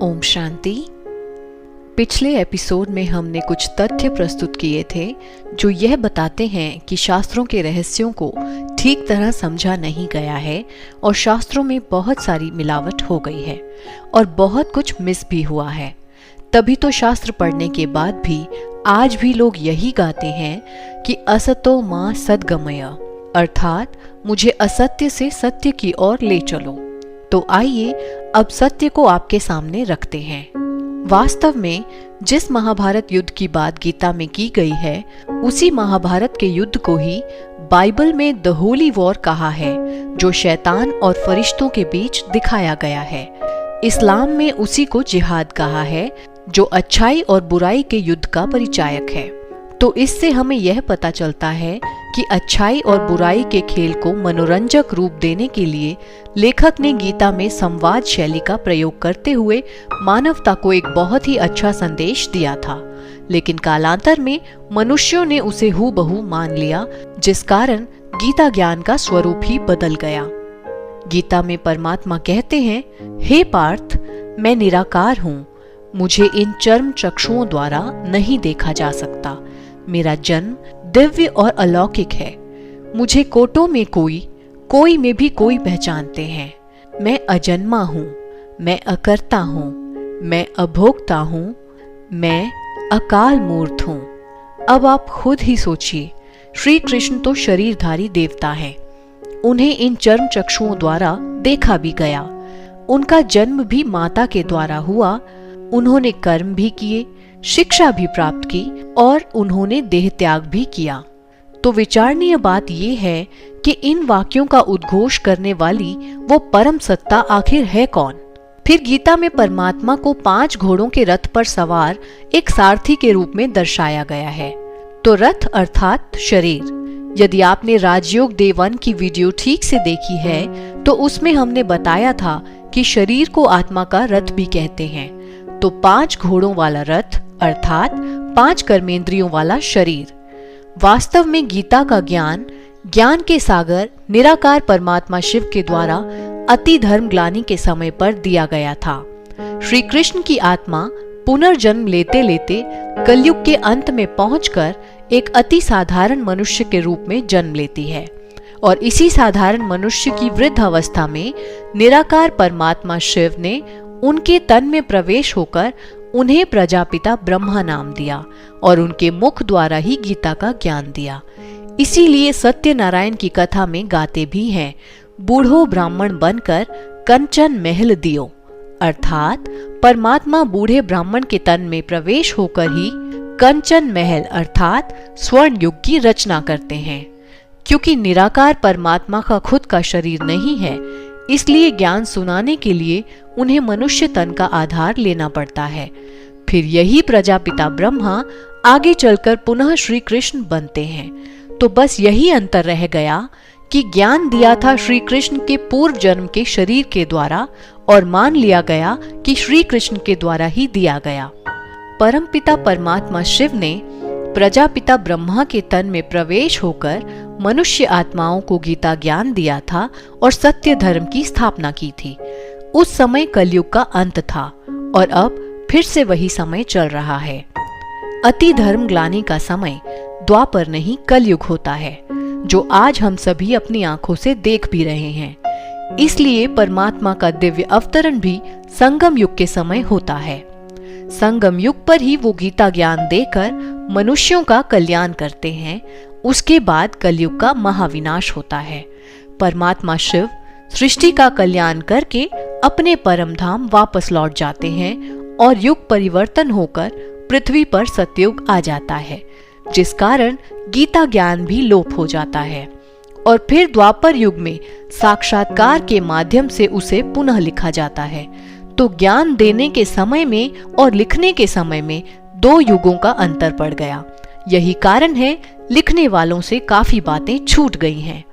ओम शांति। पिछले एपिसोड में हमने कुछ तथ्य प्रस्तुत किए थे जो यह बताते हैं कि शास्त्रों के रहस्यों को ठीक तरह समझा नहीं गया है और शास्त्रों में बहुत सारी मिलावट हो गई है और बहुत कुछ मिस भी हुआ है। तभी तो शास्त्र पढ़ने के बाद भी आज भी लोग यही गाते हैं कि असतो मां सद्गमय, अर्थात मुझे असत्य से सत्य की ओर ले चलो। तो आइए अब सत्य को आपके सामने रखते हैं। वास्तव में जिस महाभारत युद्ध की बात गीता में की गई है, उसी महाभारत के युद्ध को ही बाइबल में द होली वॉर कहा है, जो शैतान और फरिश्तों के बीच दिखाया गया है। इस्लाम में उसी को जिहाद कहा है, जो अच्छाई और बुराई के युद्ध का परिचायक है। तो इससे हमें यह पता चलता है कि अच्छाई और बुराई के खेल को मनोरंजक रूप देने के लिए लेखक ने गीता में संवाद शैली का प्रयोग करते हुए मानवता को एक बहुत ही अच्छा संदेश दिया था। लेकिन कालांतर में मनुष्यों ने उसे हूबहू मान लिया, जिस कारण गीता ज्ञान का स्वरूप ही बदल गया। गीता में परमात्मा कहते हैं, हे पार्थ, मैं निराकार हूँ, मुझे इन चर्म चक्षुओं द्वारा नहीं देखा जा सकता। मेरा जन्म दिव्य और अलौकिक है। मुझे कोटों में कोई में भी कोई पहचानते हैं। मैं अजन्मा हूँ, मैं अकर्ता हूँ, मैं अभोक्ता हूँ, मैं अकाल मूर्त हूँ। अब आप खुद ही सोचिए, श्री कृष्ण तो शरीरधारी देवता हैं। उन्हें इन चर्म चक्षुओं द्वारा देखा भी गया। उनका जन्म भी माता के द्वारा हुआ। उन्होंने कर्म भी किए, शिक्षा भी प्राप्त की और उन्होंने देह त्याग भी किया। तो विचारणीय बात यह है कि इन वाक्यों का उद्घोष करने वाली वो परम सत्ता आखिर है कौन? फिर गीता में परमात्मा को 5 घोड़ों के रथ पर सवार एक सारथी के रूप में दर्शाया गया है। तो रथ अर्थात शरीर। यदि आपने राजयोग डे 1 की वीडियो ठीक से देखी है तो उसमें हमने बताया था कि शरीर को आत्मा का रथ भी कहते हैं। तो 5 घोड़ों वाला रथ अर्थात 5 कर्मेंद्रियों वाला शरीर। वास्तव में गीता का ज्ञान के सागर निराकार परमात्मा शिव के द्वारा अति धर्म ग्लानि के समय पर दिया गया था। श्री कृष्ण की आत्मा पुनर्जन्म लेते लेते कलयुग के अंत में पहुंचकर एक अति साधारण मनुष्य के रूप में जन्म लेती है और इसी साधारण मनुष्य की वृद्ध अवस्था में निराकार परमात्मा शिव ने उनके तन में प्रवेश होकर उन्हें प्रजापिता ब्रह्मा नाम दिया और उनके मुख द्वारा ही गीता का ज्ञान दिया। इसीलिए सत्यनारायण की कथा में गाते भी हैं, बूढ़ो ब्राह्मण बनकर कंचन महल दियो, अर्थात परमात्मा बूढ़े ब्राह्मण के तन में प्रवेश होकर ही कंचन महल अर्थात स्वर्ण युग की रचना करते हैं। क्योंकि निराकार परमात्मा का खुद का शरीर नहीं है, इसलिए ज्ञान सुनाने के लिए उन्हें मनुष्य तन का आधार लेना पड़ता है। फिर यही प्रजापिता ब्रह्मा आगे चलकर पुनः श्री कृष्ण बनते हैं। तो बस यही अंतर रह गया कि ज्ञान दिया था श्री कृष्ण के पूर्व जन्म के शरीर के द्वारा और मान लिया गया कि श्री कृष्ण के द्वारा ही दिया गया। परमपिता परमात्मा शिव ने प्रजापिता ब्रह्मा के तन में प्रवेश होकर मनुष्य आत्माओं को गीता ज्ञान दिया था और सत्य धर्म की स्थापना की थी। उस समय कलयुग का अंत था और अब फिर से वही समय चल रहा है। अति धर्म ग्लानि का समय द्वापर नहीं कलयुग होता है, जो आज हम सभी अपनी आंखों से देख भी रहे हैं। इसलिए परमात्मा का दिव्य अवतरण भी संगम युग के समय होता है। संगम युग पर ही वो गीता ज्ञान देकर मनुष्यों का कल्याण करते हैं। उसके बाद कलयुग का महाविनाश होता है। परमात्मा शिव सृष्टि का कल्याण करके अपने परम धाम वापस लौट जाते हैं और युग परिवर्तन होकर पृथ्वी पर सतयुग आ जाता है, जिस कारण गीता ज्ञान भी लोप हो जाता है और फिर द्वापर युग में साक्षात्कार के माध्यम से उसे पुनः लिखा जाता है। तो ज्ञान देने के समय में और लिखने के समय में 2 युगों का अंतर पड़ गया। यही कारण है लिखने वालों से काफी बातें छूट गई हैं।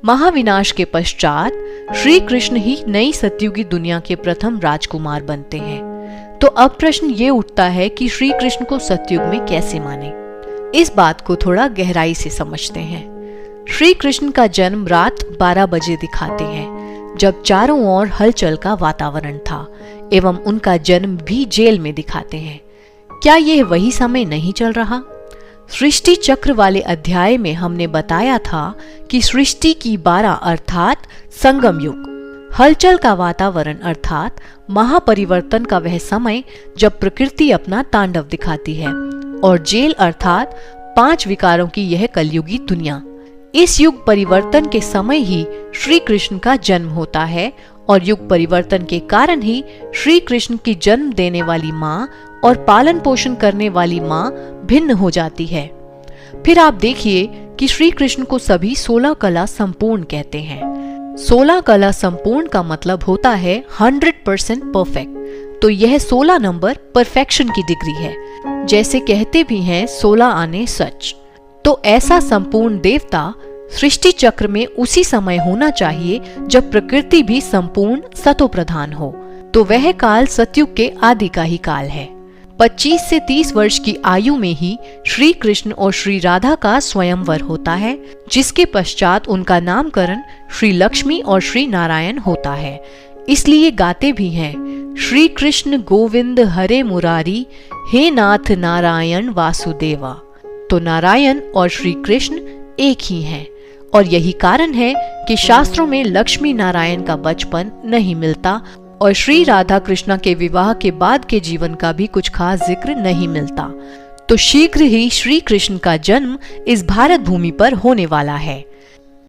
महाविनाश के पश्चात श्री कृष्ण ही नई सतयुगी दुनिया के प्रथम राजकुमार बनते हैं। तो अब प्रश्न ये उठता है कि श्री कृष्ण को सतयुग में कैसे माने। इस बात को थोड़ा गहराई से समझते हैं। श्री कृष्ण का जन्म रात 12 बजे दिखाते हैं, जब चारों ओर हलचल का वातावरण था। एवं उनका जन्म भी जेल में दिखाते हैं। क्या यह वही समय नहीं चल रहा? सृष्टि चक्र वाले अध्याय में हमने बताया था कि सृष्टि की 12 अर्थात संगम युग, हलचल का वातावरण अर्थात महापरिवर्तन का वह समय जब प्रकृति अपना तांडव दिखाती है, और जेल अर्थात 5 विकारों की यह कलयुगी दुनिया। इस युग परिवर्तन के समय ही श्री कृष्ण का जन्म होता है और युग परिवर्तन के कारण ही श्री कृष्ण की जन्म देने वाली माँ और पालन पोषण करने वाली माँ भिन्न हो जाती है। फिर आप देखिए कि श्री कृष्ण को सभी 16 कला संपूर्ण कहते हैं। 16 कला संपूर्ण का मतलब होता है 100% परफेक्ट। तो यह 16 नंबर परफेक्शन की डिग्री है। जैसे कहते भी हैं 16 आने सच। तो ऐसा संपूर्ण देवता सृष्टि चक्र में उसी समय होना चाहिए जब प्रकृति भी संपूर्ण सतो प्रधान हो। तो वह काल सतयुग के आदि का ही काल है। 25 से 30 वर्ष की आयु में ही श्री कृष्ण और श्री राधा का स्वयंवर होता है, जिसके पश्चात उनका नामकरण श्री लक्ष्मी और श्री नारायण होता है। इसलिए गाते भी हैं, श्री कृष्ण गोविंद हरे मुरारी, हे नाथ नारायण वासुदेवा। तो नारायण और श्री कृष्ण एक ही हैं, और यही कारण है कि शास्त्रों में लक्ष्मी नारायण का बचपन नहीं मिलता और श्री राधा कृष्णा के विवाह के बाद के जीवन का भी कुछ खास जिक्र नहीं मिलता। तो शीघ्र ही श्री कृष्ण का जन्म इस भारत भूमि पर होने वाला है।